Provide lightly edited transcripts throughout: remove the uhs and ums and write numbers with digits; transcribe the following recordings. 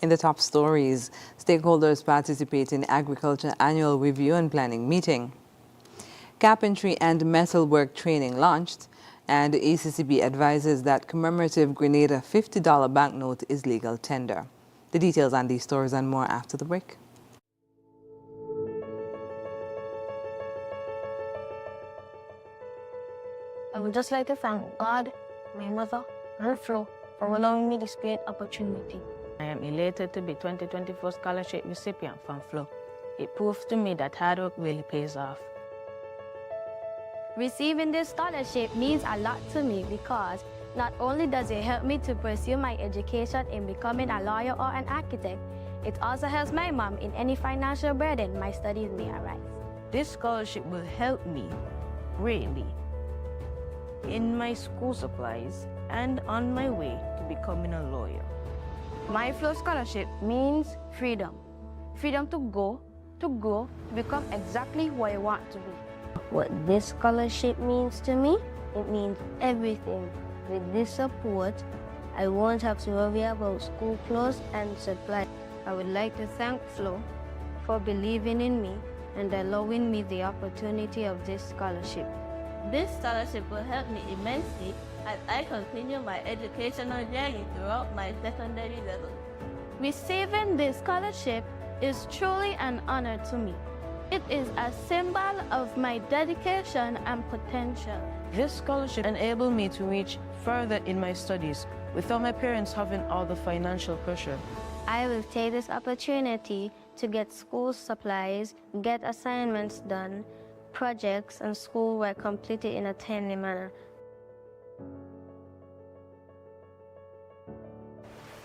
In the top stories, stakeholders participate in Agriculture Annual Review and Planning Meeting. Carpentry and metalwork training launched, and ECCB advises that commemorative Grenada $50 banknote is legal tender. The details on these stories and more after the break. I would just like to thank God, my mother, and Flo for allowing me this great opportunity. I am elated to be 2024 scholarship recipient from Flo. It proves to me that hard work really pays off. Receiving this scholarship means a lot to me because not only does it help me to pursue my education in becoming a lawyer or an architect, it also helps my mom in any financial burden my studies may arise. This scholarship will help me greatly in my school supplies and on my way to becoming a lawyer. My Flow scholarship means freedom. Freedom to go, to grow, to become exactly who I want to be. What this scholarship means to me, it means everything. With this support, I won't have to worry about school clothes and supplies. I would like to thank Flo for believing in me and allowing me the opportunity of this scholarship. This scholarship will help me immensely as I continue my educational journey throughout my secondary level. Receiving this scholarship is truly an honor to me. It is a symbol of my dedication and potential. This scholarship enabled me to reach further in my studies without my parents having all the financial pressure. I will take this opportunity to get school supplies, get assignments done, projects and schoolwork completed in a timely manner.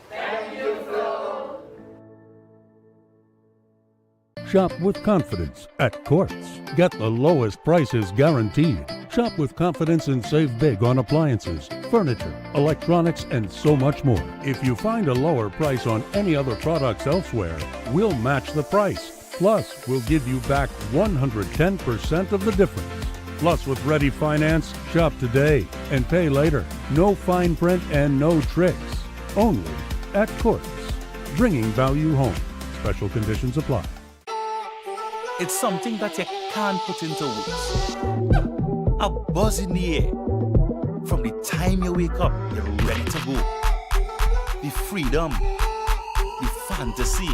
Thank you, Flo. Shop with confidence at Courts. Get the lowest prices guaranteed. Shop with confidence and save big on appliances, furniture, electronics, and so much more. If you find a lower price on any other products elsewhere, we'll match the price. Plus, we'll give you back 110% of the difference. Plus, with Ready Finance, shop today and pay later. No fine print and no tricks. Only at Courts. Bringing value home. Special conditions apply. It's something that you can't put into words. A buzz in the air. From the time you wake up, you're ready to go. The freedom, the fantasy,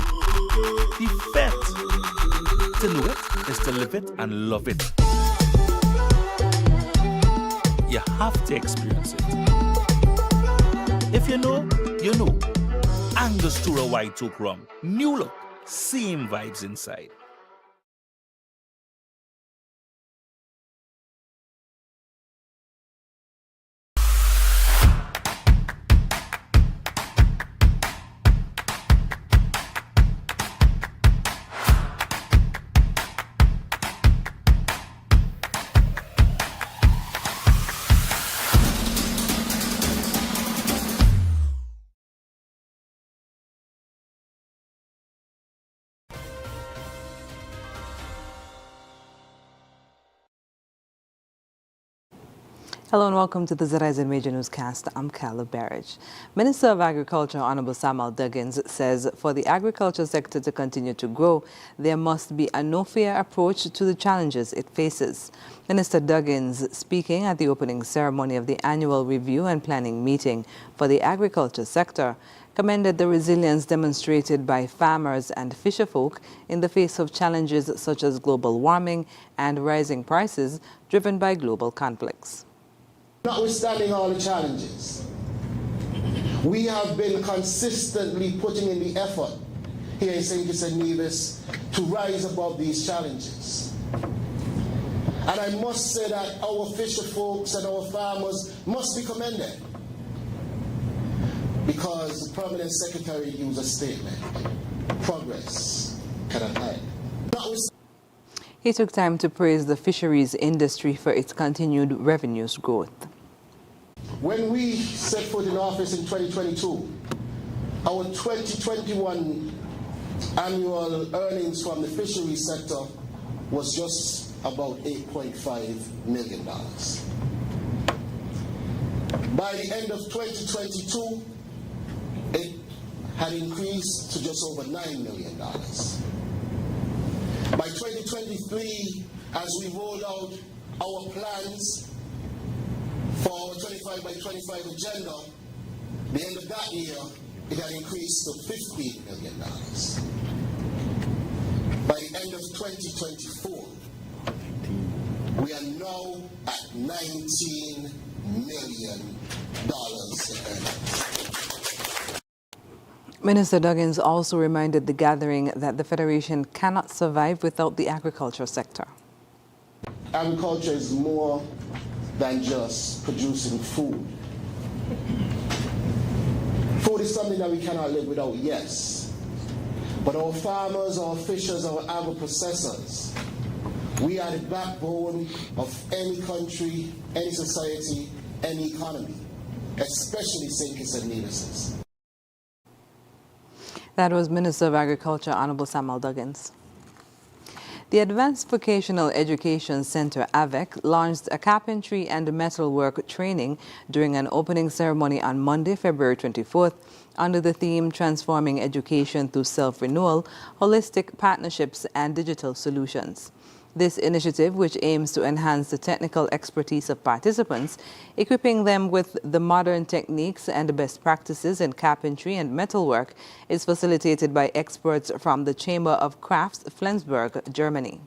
the fete. To know it is to live it and love it. You have to experience it. If you know, you know. Angostura White Oak Rum. New look, same vibes inside. Hello and welcome to the ZIZ Major Newscast. I'm Carla Barrage. Minister of Agriculture, Honorable Samuel Duggins, says for the agriculture sector to continue to grow, there must be a no-fear approach to the challenges it faces. Minister Duggins, speaking at the opening ceremony of the annual review and planning meeting for the agriculture sector, commended the resilience demonstrated by farmers and fisherfolk in the face of challenges such as global warming and rising prices driven by global conflicts. Notwithstanding all the challenges, we have been consistently putting in the effort here in St. Kitts and Nevis to rise above these challenges. And I must say that our fisher folks and our farmers must be commended, because the Permanent Secretary used a statement: progress cannot hide. He took time to praise the fisheries industry for its continued revenues growth. When we set foot in office in 2022, our 2021 annual earnings from the fisheries sector was just about $8.5 million. By the end of 2022, it had increased to just over $9 million. By 2023, as we rolled out our plans for our 25 by 25 agenda, the end of that year, it had increased to $15 million. By the end of 2024, we are now at $19 million in earnings. Minister Duggins also reminded the gathering that the Federation cannot survive without the agriculture sector. Agriculture is more than just producing food. Food is something that we cannot live without, yes. But our farmers, our fishers, our agro-processors, we are the backbone of any country, any society, any economy, especially St. Kitts and Nevis's. That was Minister of Agriculture, Honorable Samuel Duggins. The Advanced Vocational Education Center, AVEC, launched a carpentry and metalwork training during an opening ceremony on Monday, February 24th, under the theme Transforming Education Through Self-Renewal, Holistic Partnerships and Digital Solutions. This initiative, which aims to enhance the technical expertise of participants, equipping them with the modern techniques and best practices in carpentry and metalwork, is facilitated by experts from the Chamber of Crafts, Flensburg, Germany.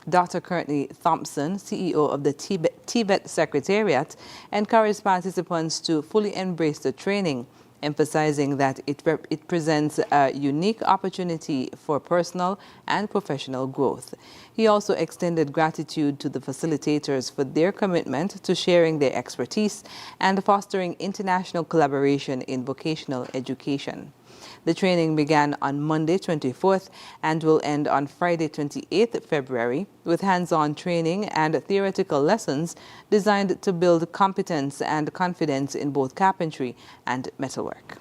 Dr. Courtney Thompson, CEO of the Tibet Secretariat, encouraged participants to fully embrace the training, emphasizing that it presents a unique opportunity for personal and professional growth. He also extended gratitude to the facilitators for their commitment to sharing their expertise and fostering international collaboration in vocational education. The training began on Monday, 24th, and will end on Friday, 28th February, with hands-on training and theoretical lessons designed to build competence and confidence in both carpentry and metalwork.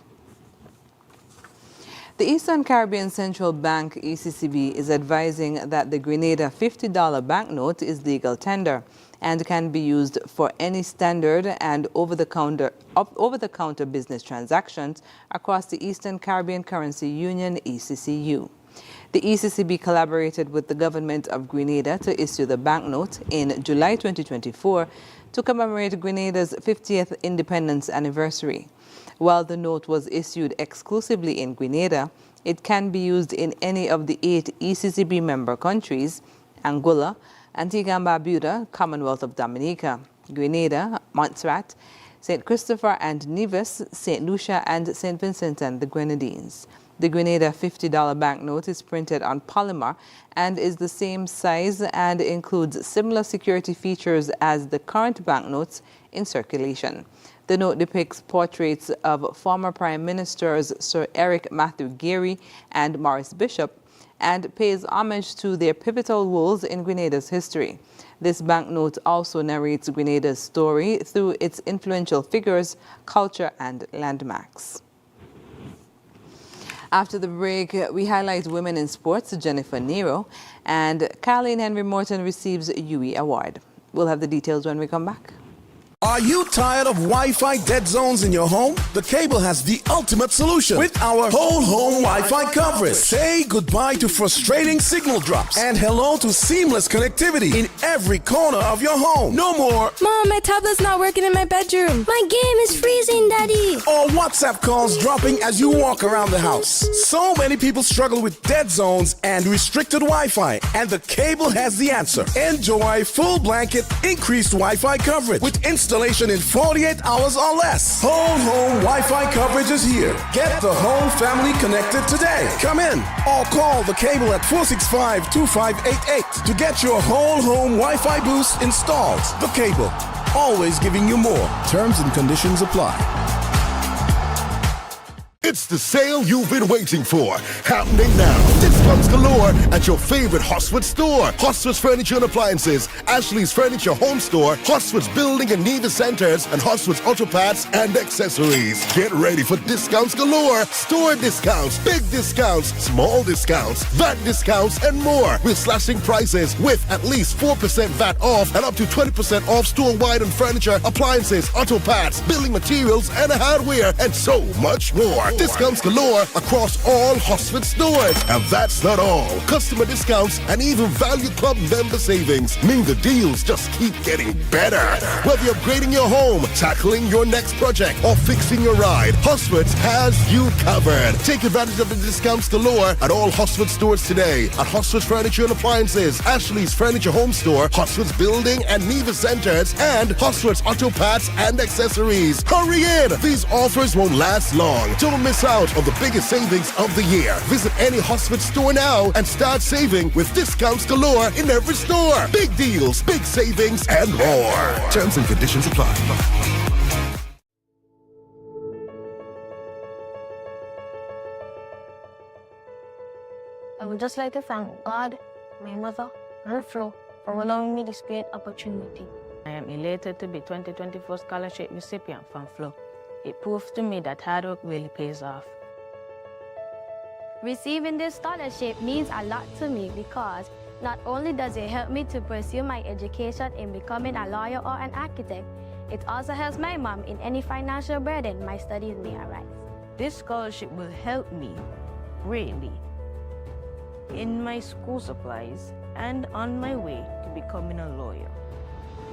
The Eastern Caribbean Central Bank, ECCB, is advising that the Grenada $50 banknote is legal tender and can be used for any standard and over-the-counter business transactions across the Eastern Caribbean Currency Union, ECCU. The ECCB collaborated with the government of Grenada to issue the banknote in July 2024 to commemorate Grenada's 50th independence anniversary. While the note was issued exclusively in Grenada, it can be used in any of the 8 ECCB member countries: Anguilla, Antigua and Barbuda, Commonwealth of Dominica, Grenada, Montserrat, St. Christopher and Nevis, St. Lucia, and St. Vincent and the Grenadines. The Grenada $50 banknote is printed on polymer and is the same size and includes similar security features as the current banknotes in circulation. The note depicts portraits of former Prime Ministers Sir Eric Matthew Geary and Maurice Bishop, and pays homage to their pivotal roles in Grenada's history. This banknote also narrates Grenada's story through its influential figures, culture, and landmarks. After the break, we highlight women in sports, Jennifer Nero, and Carleen Henry Morton receives a UE Award. We'll have the details when we come back. Are you tired of Wi-Fi dead zones in your home? The Cable has the ultimate solution with our whole home Wi-Fi coverage. Say goodbye to frustrating signal drops and hello to seamless connectivity in every corner of your home. No more, Mom, my tablet's not working in my bedroom. My game is freezing, Daddy. Or WhatsApp calls dropping as you walk around the house. So many people struggle with dead zones and restricted Wi-Fi, and the Cable has the answer. Enjoy full blanket increased Wi-Fi coverage with installation in 48 hours or less. Whole home Wi-Fi coverage is here. Get the whole family connected today. Come in or call the Cable at 465-2588 to get your whole home Wi-Fi boost installed. The Cable, always giving you more. Terms and conditions apply. It's the sale you've been waiting for, happening now. Discounts galore at your favorite Hosford store. Hosford's Furniture and Appliances, Ashley's Furniture Home Store, Hosford's Building and Nevis Centers, and Hosford's Auto Parts and Accessories. Get ready for discounts galore. Store discounts, big discounts, small discounts, VAT discounts, and more. We're slashing prices with at least 4% VAT off and up to 20% off store-wide on furniture, appliances, auto parts, building materials, and hardware, and so much more. Discounts galore across all Hosford stores. And that's not all. Customer discounts and even Value Club member savings mean the deals just keep getting better. Whether you're upgrading your home, tackling your next project, or fixing your ride, Hosford has you covered. Take advantage of the discounts galore at all Hosford stores today. At Hosford's Furniture and Appliances, Ashley's Furniture Home Store, Hosford's Building and Nevis Centers, and Hosford's Auto Parts and Accessories. Hurry in! These offers won't last long. Don't miss out on the biggest savings of the year. Visit any Hosford store now and start saving with discounts galore in every store. Big deals, big savings, and more. Terms and conditions apply. I would just like to thank God, my mother, and Flo for allowing me this great opportunity. I am elated to be 2024 scholarship recipient from Flo. It proves to me that hard work really pays off. Receiving this scholarship means a lot to me because not only does it help me to pursue my education in becoming a lawyer or an architect, it also helps my mom in any financial burden my studies may arise. This scholarship will help me greatly in my school supplies and on my way to becoming a lawyer.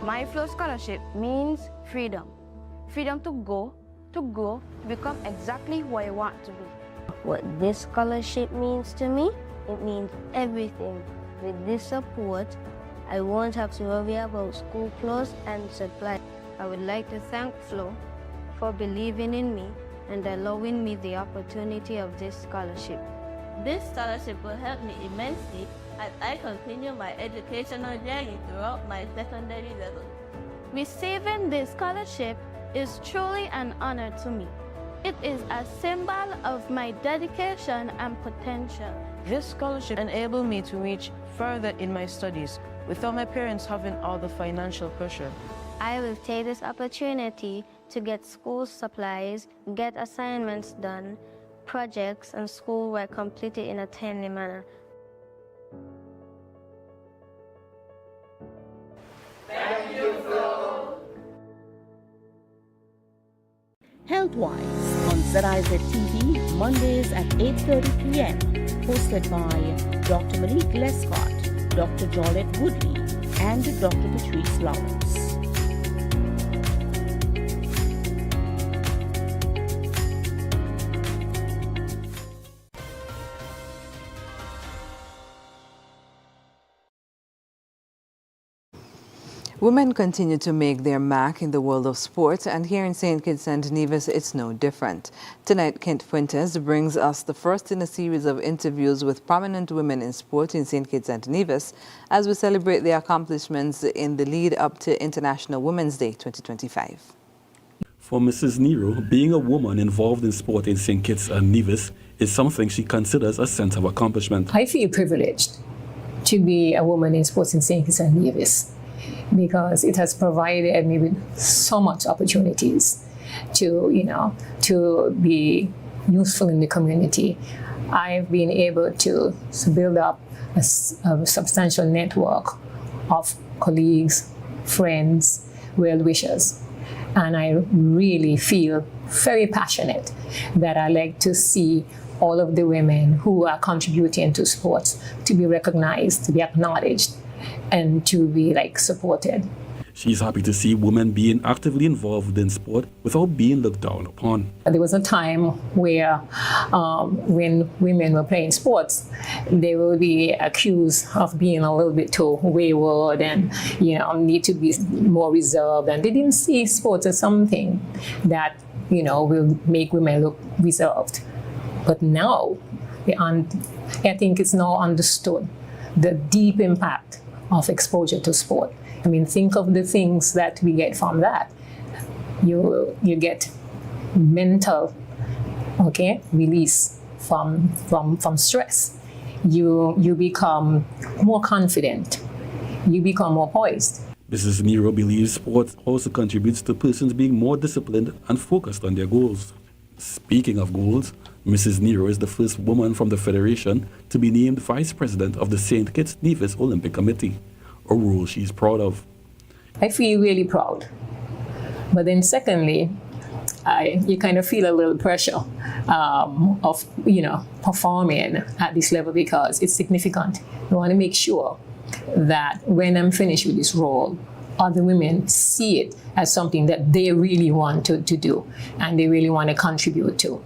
My Flow scholarship means freedom. Freedom to go, to grow, to become exactly who I want to be. What this scholarship means to me, it means everything. With this support, I won't have to worry about school clothes and supplies. I would like to thank Flo for believing in me and allowing me the opportunity of this scholarship. This scholarship will help me immensely as I continue my educational journey throughout my secondary level. Receiving this scholarship is truly an honor to me. It is a symbol of my dedication and potential. This scholarship enabled me to reach further in my studies without my parents having all the financial pressure. I will take this opportunity to get school supplies, get assignments done, projects and schoolwork completed in a timely manner. Thank you, Flo. Health-Wise on ZIZ TV, Mondays at 8:30 p.m. Hosted by Dr. Malik Lescott, Dr. Jolette Woodley, and Dr. Patrice Lawrence. Women continue to make their mark in the world of sport, and here in St. Kitts and Nevis, it's no different. Tonight, Kent Fuentes brings us the first in a series of interviews with prominent women in sport in St. Kitts and Nevis as we celebrate their accomplishments in the lead up to International Women's Day 2025. For Mrs. Nero, being a woman involved in sport in St. Kitts and Nevis is something she considers a sense of accomplishment. I feel privileged to be a woman in sports in St. Kitts and Nevis, because it has provided me with so much opportunities to be useful in the community. I've been able to build up a substantial network of colleagues, friends, well-wishers, and I really feel very passionate that I like to see all of the women who are contributing to sports to be recognized, to be acknowledged, and to be supported. She's happy to see women being actively involved in sport without being looked down upon. There was a time where when women were playing sports, they would be accused of being a little bit too wayward and need to be more reserved, and they didn't see sports as something that will make women look reserved. But now, I think it's now understood the deep impact of exposure to sport. I mean, think of the things that we get from that. You get mental, release from stress. You become more confident. You become more poised. Mrs. Nero believes sport also contributes to persons being more disciplined and focused on their goals. Speaking of goals, Mrs. Nero is the first woman from the Federation to be named Vice President of the St. Kitts Nevis Olympic Committee, a role she's proud of. I feel really proud. But then secondly, you kind of feel a little pressure of, performing at this level because it's significant. I want to make sure that when I'm finished with this role, other women see it as something that they really want to do and they really want to contribute to.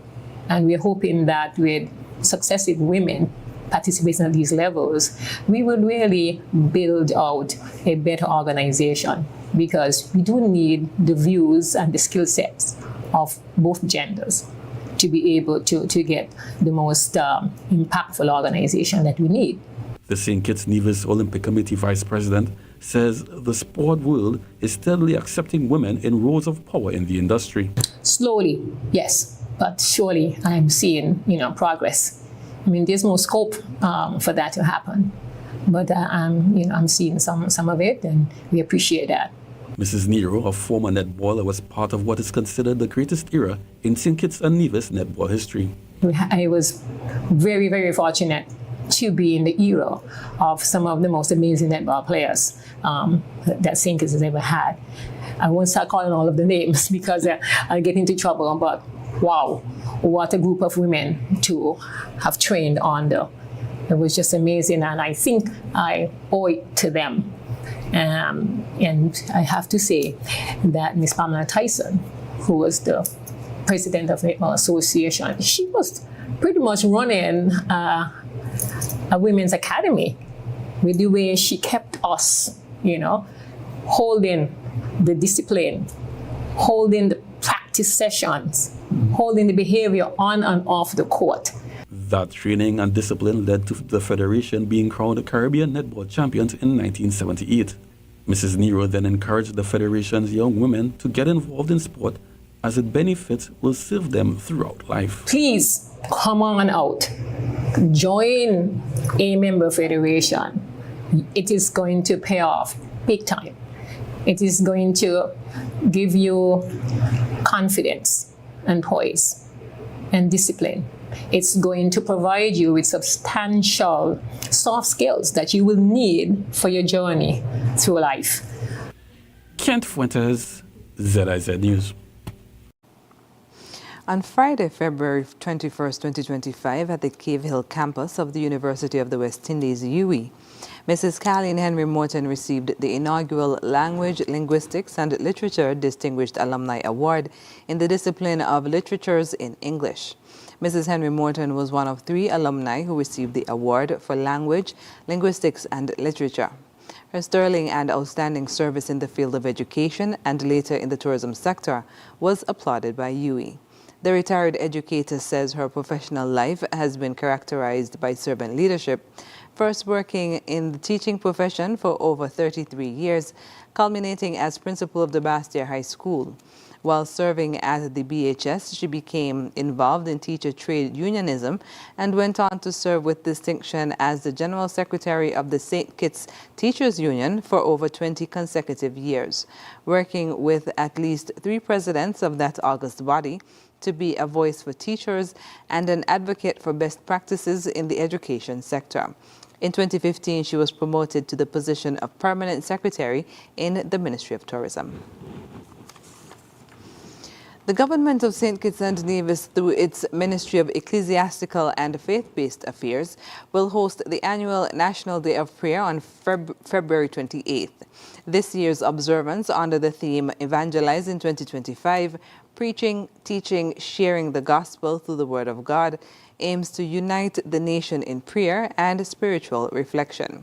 And we're hoping that with successive women participating at these levels, we will really build out a better organization, because we do need the views and the skill sets of both genders to be able to get the most impactful organization that we need. The St. Kitts Nevis Olympic Committee Vice President says the sport world is steadily accepting women in roles of power in the industry. Slowly, yes, but surely I'm seeing, progress. I mean, there's more scope for that to happen, but I'm seeing some of it, and we appreciate that. Mrs. Nero, a former netballer, was part of what is considered the greatest era in St. Kitts and Nevis netball history. I was very, very fortunate to be in the era of some of the most amazing netball players that St. Kitts has ever had. I won't start calling all of the names because I'll get into trouble, but wow, what a group of women to have trained under. It was just amazing, and I think I owe it to them. And I have to say that Miss Pamela Tyson, who was the president of the Netball Association, she was pretty much running a women's academy with the way she kept us, holding the discipline, holding the practice sessions, holding the behavior on and off the court. That training and discipline led to the Federation being crowned Caribbean Netball Champions in 1978. Mrs. Nero then encouraged the Federation's young women to get involved in sport, as its benefits will serve them throughout life. Please come on out. Join a member federation. It is going to pay off big time. It is going to give you confidence and poise and discipline. It's going to provide you with substantial soft skills that you will need for your journey through life. Kent Fuentes, ZIZ News. On Friday, February 21st, 2025, at the Cave Hill campus of the University of the West Indies, UWI, Mrs. Colleen Henry Morton received the inaugural Language, Linguistics and Literature Distinguished Alumni Award in the discipline of Literatures in English. Mrs. Henry Morton was one of 3 alumni who received the award for Language, Linguistics and Literature. Her sterling and outstanding service in the field of education and later in the tourism sector was applauded by UWI. The retired educator says her professional life has been characterized by servant leadership, first working in the teaching profession for over 33 years, culminating as principal of the Bastia High School. While serving at the BHS, she became involved in teacher trade unionism and went on to serve with distinction as the General Secretary of the St. Kitts Teachers Union for over 20 consecutive years, working with at least 3 presidents of that august body to be a voice for teachers and an advocate for best practices in the education sector. In 2015, she was promoted to the position of Permanent Secretary in the Ministry of Tourism. The government of St. Kitts and Nevis, through its Ministry of Ecclesiastical and Faith-Based Affairs, will host the annual National Day of Prayer on February 28th. This year's observance, under the theme Evangelize in 2025, Preaching, Teaching, Sharing the Gospel through the Word of God, aims to unite the nation in prayer and spiritual reflection.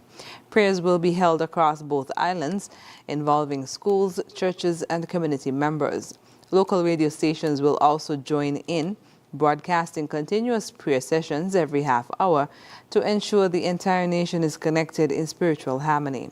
Prayers will be held across both islands, involving schools, churches, and community members. Local radio stations will also join in, broadcasting continuous prayer sessions every half hour to ensure the entire nation is connected in spiritual harmony.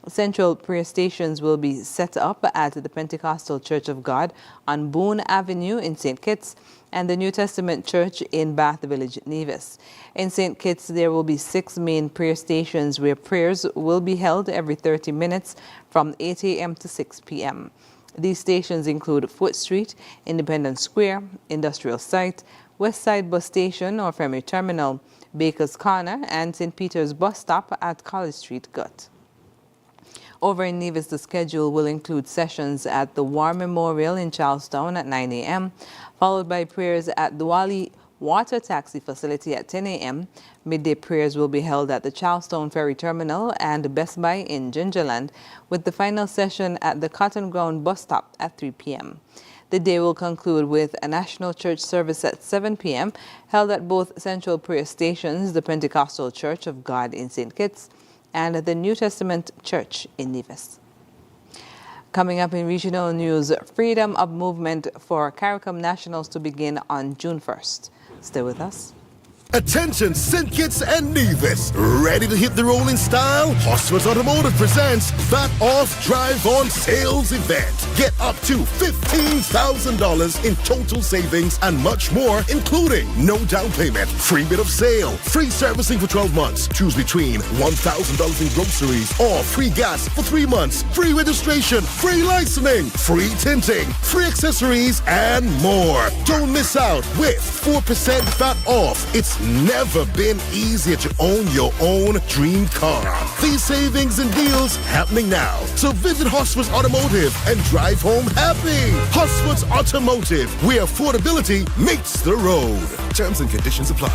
Central prayer stations will be set up at the Pentecostal Church of God on Boone Avenue in St. Kitts and the New Testament Church in Bath Village, Nevis. In St. Kitts, there will be 6 main prayer stations where prayers will be held every 30 minutes from 8 a.m. to 6 p.m. These stations include Foot Street, Independence Square, Industrial Site, West Side Bus Station or Ferry Terminal, Baker's Corner, and St. Peter's Bus Stop at College Street, Gut. Over in Nevis, the schedule will include sessions at the War Memorial in Charlestown at 9 a.m., followed by prayers at the Wally Water Taxi Facility at 10 a.m. Midday prayers will be held at the Charlestown Ferry Terminal and Best Buy in Gingerland, with the final session at the Cotton Ground Bus Stop at 3 p.m. The day will conclude with a national church service at 7 p.m. held at both central prayer stations, the Pentecostal Church of God in St. Kitts and the New Testament Church in Nevis. Coming up in regional news, freedom of movement for CARICOM nationals to begin on June 1st. Stay with us. Attention, St. Kitts and Nevis. Ready to hit the road in style? Hosford Automotive presents That Off Drive On Sales Event. Get up to $15,000 in total savings and much more, including no down payment, free bid of sale, free servicing for 12 months. Choose between $1,000 in groceries or free gas for 3 months, free registration, free licensing, free tinting, free accessories, and more. Don't miss out with 4% VAT off. It's never been easier to own your own dream car. These savings and deals happening now. So visit Hosford's Automotive and drive home happy. Hosford's Automotive, where affordability meets the road. Terms and conditions apply.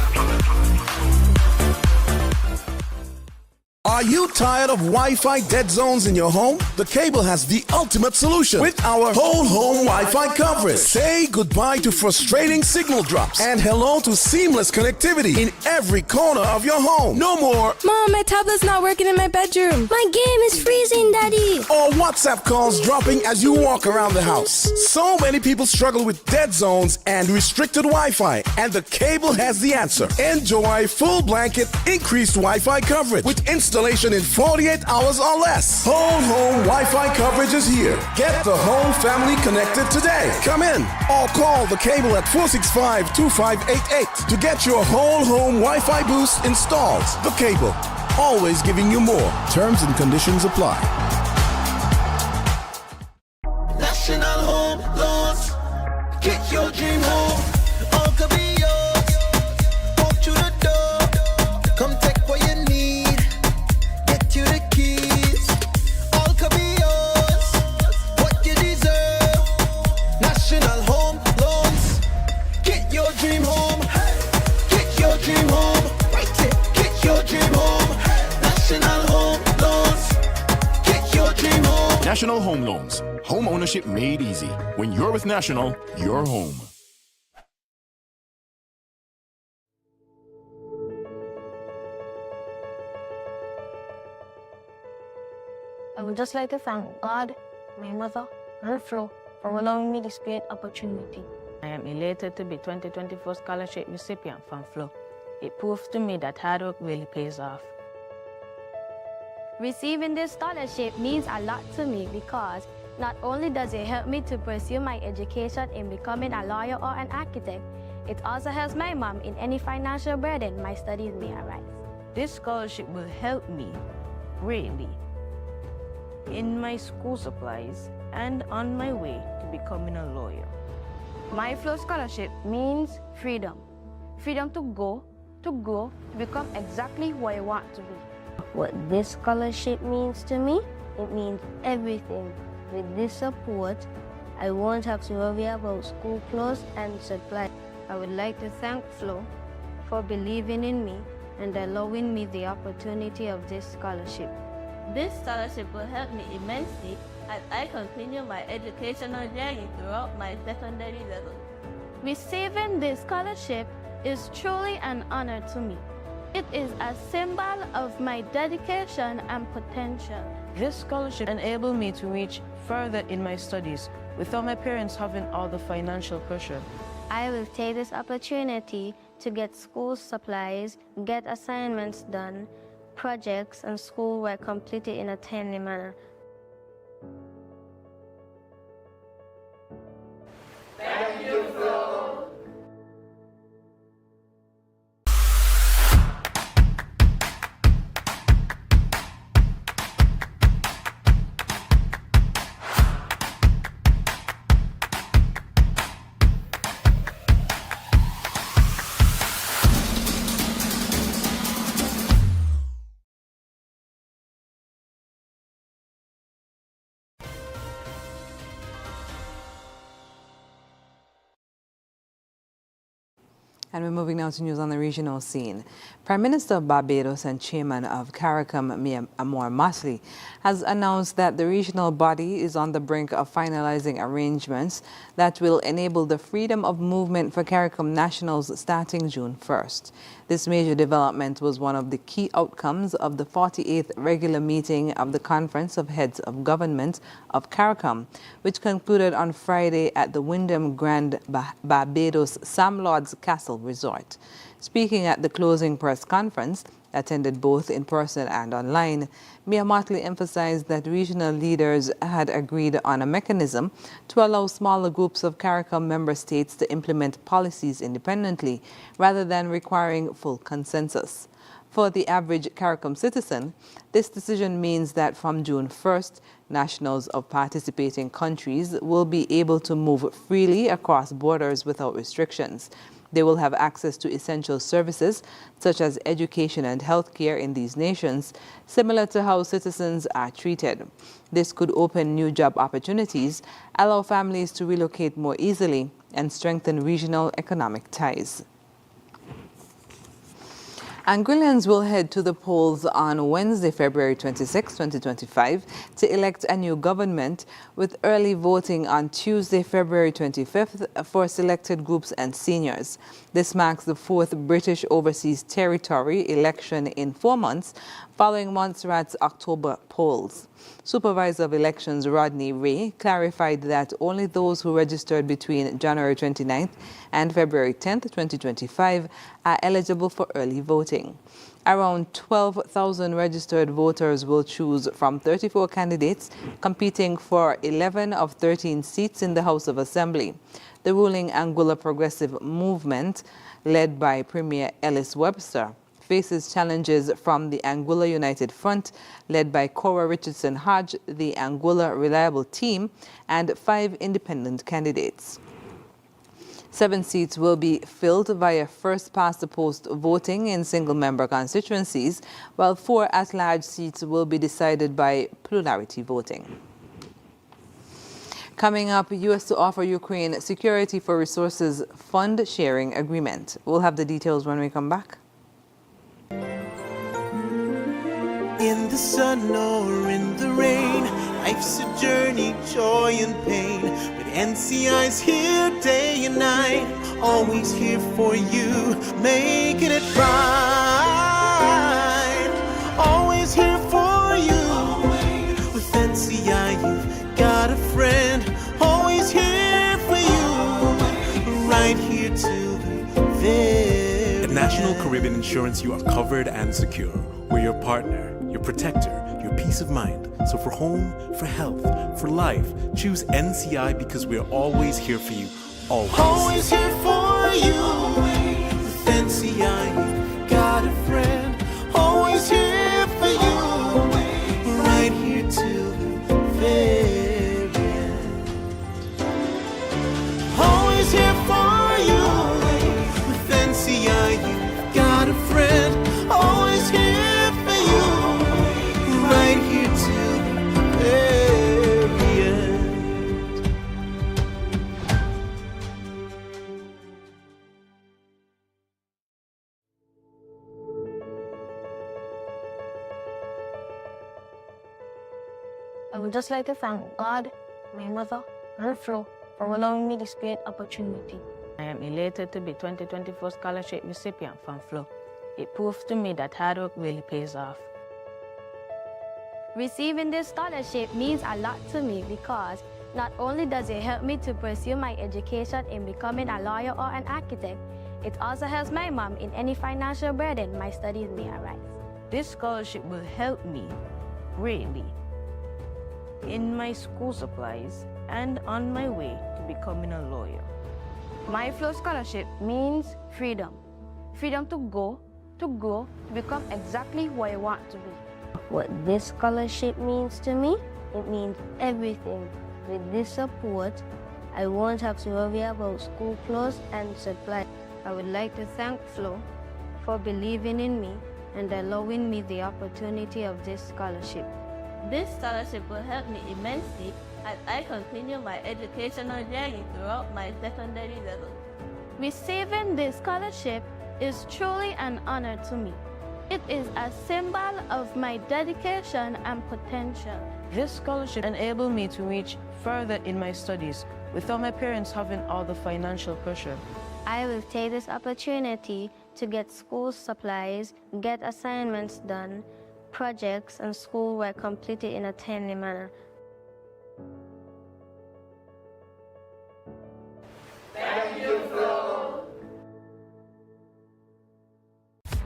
Are you tired of Wi-Fi dead zones in your home? The Cable has the ultimate solution with our whole home Wi-Fi coverage. Say goodbye to frustrating signal drops and hello to seamless connectivity in every corner of your home. No more Mom, my tablet's not working in my bedroom. My game is freezing, Daddy. or WhatsApp calls dropping as you walk around the house. So many people struggle with dead zones and restricted Wi-Fi, and the Cable has the answer. Enjoy full blanket increased Wi-Fi coverage with installation in 48 hours or less. Whole home Wi-Fi coverage is here. Get the whole family connected today. Come in or call the Cable at 465-2588 to get your whole home Wi-Fi boost installed. The Cable, always giving you more. Terms and conditions apply. National Home Loans. Get your dream home. All could be yours. Walk through the door. Come take what you need. Get you the keys. All could be yours. What you deserve. National Home Loans. Get your dream home. Get your dream home. Right it. Get your dream home. National Home Loans. Get your dream home. National Home Loans. Home ownership made easy. When you're with National, you're home. I would just like to thank God, my mother, and Flo for allowing me this great opportunity. I am elated to be 2024 scholarship recipient from Flo. It proves to me that hard work really pays off. Receiving this scholarship means a lot to me because not only does it help me to pursue my education in becoming a lawyer or an architect, it also helps my mom in any financial burden my studies may arise. This scholarship will help me greatly in my school supplies and on my way to becoming a lawyer. My Flow scholarship means freedom. Freedom to go, to grow, to become exactly who I want to be. What this scholarship means to me, it means everything. With this support, I won't have to worry about school clothes and supplies. I would like to thank Flo for believing in me and allowing me the opportunity of this scholarship. This scholarship will help me immensely as I continue my educational journey throughout my secondary level. Receiving this scholarship is truly an honor to me. It is a symbol of my dedication and potential. This scholarship enabled me to reach further in my studies without my parents having all the financial pressure. I will take this opportunity to get school supplies, get assignments done, projects and schoolwork completed in a timely manner. Thank you, Flo. And we're moving now to news on the regional scene. Prime Minister of Barbados and Chairman of CARICOM, Mia Motley, has announced that the regional body is on the brink of finalizing arrangements that will enable the freedom of movement for CARICOM nationals starting June 1st. This major development was one of the key outcomes of the 48th regular meeting of the Conference of Heads of Government of CARICOM, which concluded on Friday at the Wyndham Grand Barbados Sam Lodge Castle Resort. Speaking at the closing press conference, attended both in person and online, Mia Motley emphasized that regional leaders had agreed on a mechanism to allow smaller groups of CARICOM member states to implement policies independently rather than requiring full consensus. For the average CARICOM citizen, this decision means that from June 1st, nationals of participating countries will be able to move freely across borders without restrictions. They will have access to essential services such as education and healthcare in these nations, similar to how citizens are treated. This could open new job opportunities, allow families to relocate more easily, and strengthen regional economic ties. Anguillians will head to the polls on Wednesday, February 26, 2025, to elect a new government, with early voting on Tuesday, February 25th for selected groups and seniors. This marks the fourth British Overseas Territory election in 4 months, following Montserrat's October polls. Supervisor of Elections Rodney Ray clarified that only those who registered between January 29th and February 10th, 2025 are eligible for early voting. Around 12,000 registered voters will choose from 34 candidates competing for 11 of 13 seats in the House of Assembly. The ruling Anguilla Progressive Movement, led by Premier Ellis Webster, faces challenges from the Anguilla United Front, led by Cora Richardson Hodge, the Anguilla Reliable Team, and 5 independent candidates. 7 seats will be filled via first-past-the-post voting in single-member constituencies, while 4 at-large seats will be decided by plurality voting. Coming up, U.S. to offer Ukraine Security for Resources Fund Sharing Agreement. We'll have the details when we come back. In the sun or in the rain, life's a journey, joy and pain. But NCI's here day and night, always here for you, making it right. Always here for you. With NCI, you've got a friend, always here for you, right here till the very At National Caribbean Insurance, you are covered and secure. We're your partner, your protector, your peace of mind. So for home, for health, for life, choose NCI because we're always here for you. Always. Always here for you. With NCI, you've got a friend. Always here for you. Right here till the very end. Always here for you. With NCI, you've got a friend. Always here. I would just like to thank God, my mother, and Flo for allowing me this great opportunity. I am elated to be 2024 scholarship recipient from Flo. It proves to me that hard work really pays off. Receiving this scholarship means a lot to me because not only does it help me to pursue my education in becoming a lawyer or an architect, it also helps my mom in any financial burden my studies may arise. This scholarship will help me greatly in my school supplies and on my way to becoming a lawyer. My Flow scholarship means freedom. Freedom to go, to grow, to become exactly who I want to be. What this scholarship means to me, it means everything. With this support, I won't have to worry about school clothes and supplies. I would like to thank Flo for believing in me and allowing me the opportunity of this scholarship. This scholarship will help me immensely as I continue my educational journey throughout my secondary level. Receiving this scholarship is truly an honor to me. It is a symbol of my dedication and potential. This scholarship enabled me to reach further in my studies without my parents having all the financial pressure. I will take this opportunity to get school supplies, get assignments done, projects and schoolwork completed in a timely manner. Thank you, Flo.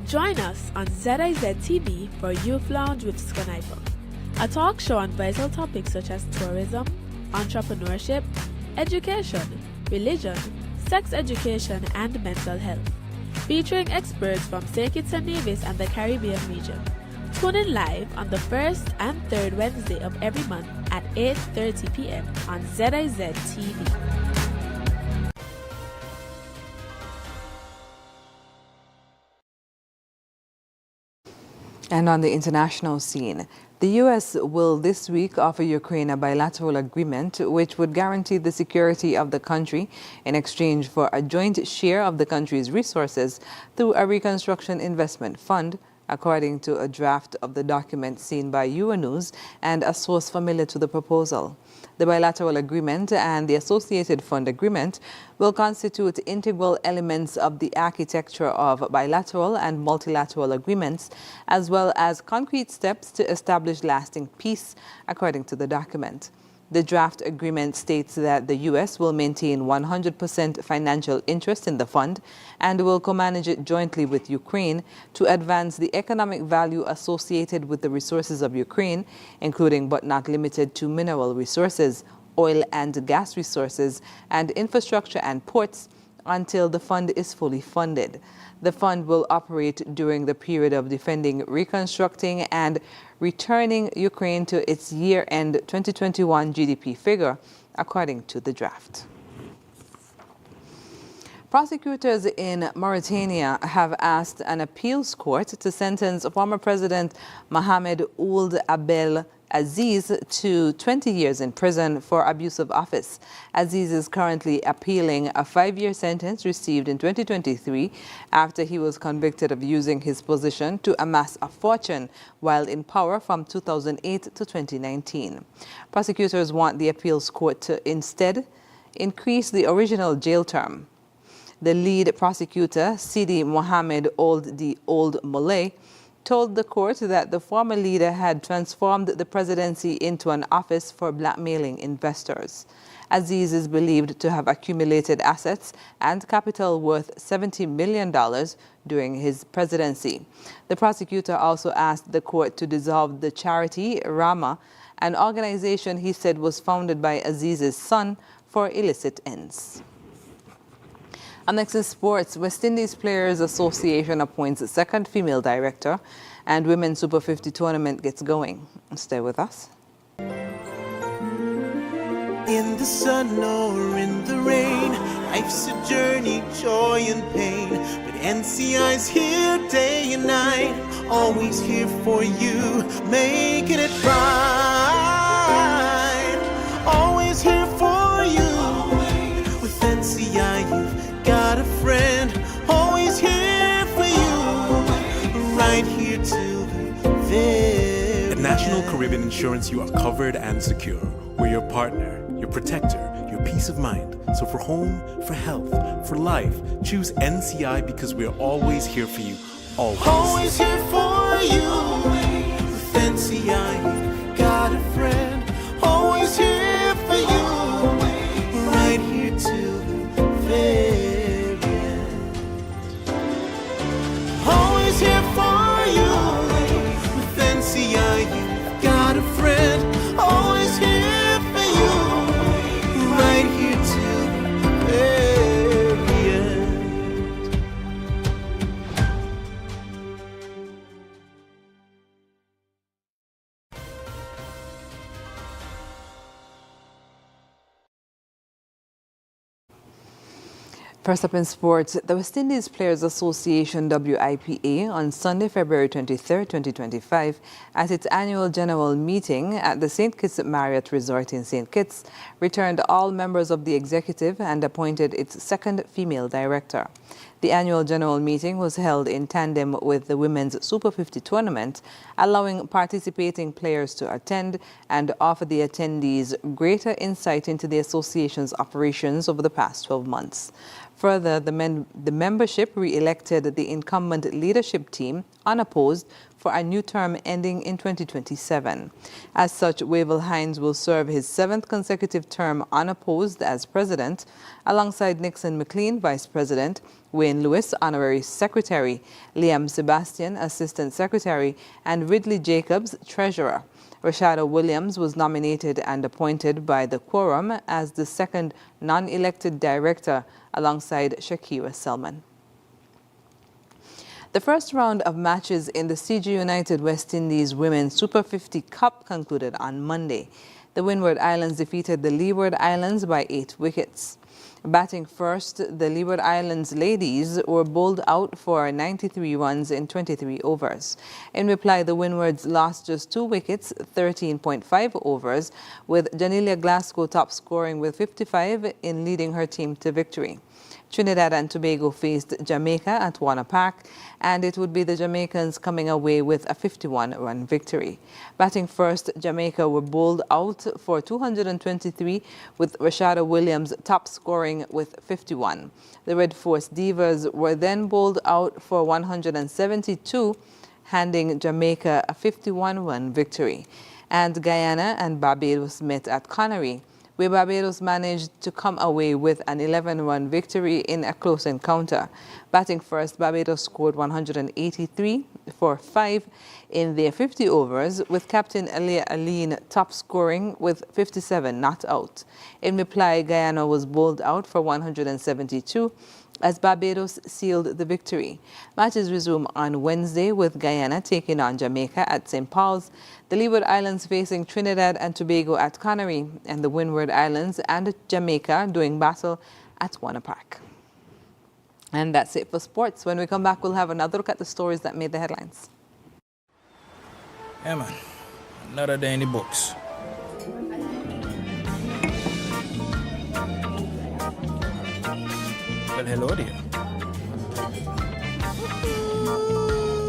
Join us on ZIZ TV for Youth Lounge with Sconaiper, a talk show on vital topics such as tourism, entrepreneurship, education, religion, sex education, and mental health, featuring experts from St. Kitts and Nevis and the Caribbean region. Tune in live on the first and third Wednesday of every month at 8:30 p.m. on ZIZ TV. And on the international scene, the U.S. will this week offer Ukraine a bilateral agreement which would guarantee the security of the country in exchange for a joint share of the country's resources through a reconstruction investment fund, according to a draft of the document seen by Euronews and a source familiar to the proposal. The bilateral agreement and the associated fund agreement will constitute integral elements of the architecture of bilateral and multilateral agreements, as well as concrete steps to establish lasting peace, according to the document. The draft agreement states that the U.S. will maintain 100% financial interest in the fund and will co-manage it jointly with Ukraine to advance the economic value associated with the resources of Ukraine, including but not limited to mineral resources, oil and gas resources, and infrastructure and ports, until the fund is fully funded. The fund will operate during the period of defending, reconstructing, and returning Ukraine to its year-end 2021 GDP figure, according to the draft. Prosecutors in Mauritania have asked an appeals court to sentence former President Mohamed Ould Abdel Aziz to 20 years in prison for abuse of office. Aziz is currently appealing a 5-year sentence received in 2023 after he was convicted of using his position to amass a fortune while in power from 2008 to 2019. Prosecutors want the appeals court to instead increase the original jail term. The lead prosecutor, Sidi Mohamed Ould Moulay, told the court that the former leader had transformed the presidency into an office for blackmailing investors. Aziz is believed to have accumulated assets and capital worth $70 million during his presidency. The prosecutor also asked the court to dissolve the charity Rama, an organization he said was founded by Aziz's son for illicit ends. And next in sports, West Indies Players Association appoints a second female director, and Women's Super 50 tournament gets going. Stay with us. In the sun or in the rain, life's a journey, joy and pain. But NCI's here day and night, always here for you, making it right. Always here for you. With NCI, you've got a friend, always here for you, right here till the very At National Caribbean Insurance, you are covered and secure. We're your partner, your protector, your peace of mind. So for home, for health, for life, choose NCI because we're always here for you, always. Always here for you. With NCI, you've got a friend, always here for you, right here till the very end. Always here for you. With NCI, you've got a friend, always here for you, right here till the very end. First up in sports, the West Indies Players Association WIPA on Sunday, February 23, 2025, at its annual general meeting at the St. Kitts Marriott Resort in St. Kitts, returned all members of the executive and appointed its second female director. The annual general meeting was held in tandem with the Women's Super 50 tournament, allowing participating players to attend and offer the attendees greater insight into the association's operations over the past 12 months. Further, the membership re-elected the incumbent leadership team unopposed for a new term ending in 2027. As such, Wavell Hines will serve his 7th consecutive term unopposed as president, alongside Nixon McLean, vice president, Wayne Lewis, honorary secretary, Liam Sebastian, assistant secretary, and Ridley Jacobs, treasurer. Rashada Williams was nominated and appointed by the quorum as the second non-elected director, alongside Shakira Selman. The first round of matches in the CG United West Indies Women's Super 50 Cup concluded on Monday. The Windward Islands defeated the Leeward Islands by 8 wickets. Batting first, the Leeward Islands ladies were bowled out for 93 runs in 23 overs. In reply, the Windwards lost just 2 wickets, 13.5 overs, with Janelia Glasgow top scoring with 55 in leading her team to victory. Trinidad and Tobago faced Jamaica at Warner Park, and it would be the Jamaicans coming away with a 51-run victory. Batting first, Jamaica were bowled out for 223, with Rashada Williams top scoring with 51. The Red Force Divas were then bowled out for 172, handing Jamaica a 51-run victory. And Guyana and Barbados met at Conakry, where Barbados managed to come away with an 11-run victory in a close encounter. Batting first, Barbados scored 183 for 5 in their 50 overs, with Captain Alia Aline top scoring with 57 not out. In reply, Guyana was bowled out for 172 as Barbados sealed the victory. Matches resume on Wednesday, with Guyana taking on Jamaica at St. Paul's, the Leeward Islands facing Trinidad and Tobago at Conakry, and the Windward Islands and Jamaica doing battle at Warner Park. And that's it for sports. When we come back, we'll have another look at the stories that made the headlines. Yeah, man. Another day in the books. Well, hello there.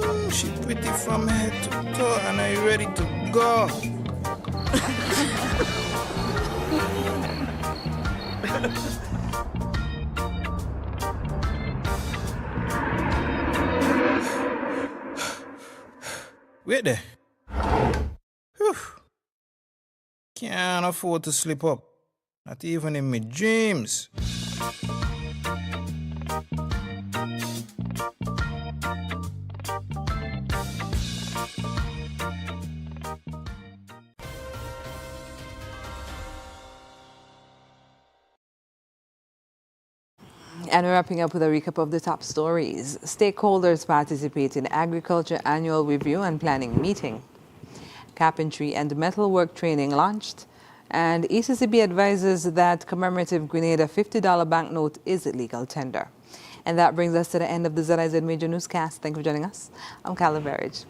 Ooh, she pretty from head to toe, and are you ready to go? Wait there. Whew. Can't afford to slip up. Not even in my dreams. And we're wrapping up with a recap of the top stories. Stakeholders participate in Agriculture Annual Review and Planning Meeting. Carpentry and metalwork training launched. And ECCB advises that commemorative Grenada $50 banknote is legal tender. And that brings us to the end of the ZIZ Major Newscast. Thank you for joining us. I'm Carla Berridge.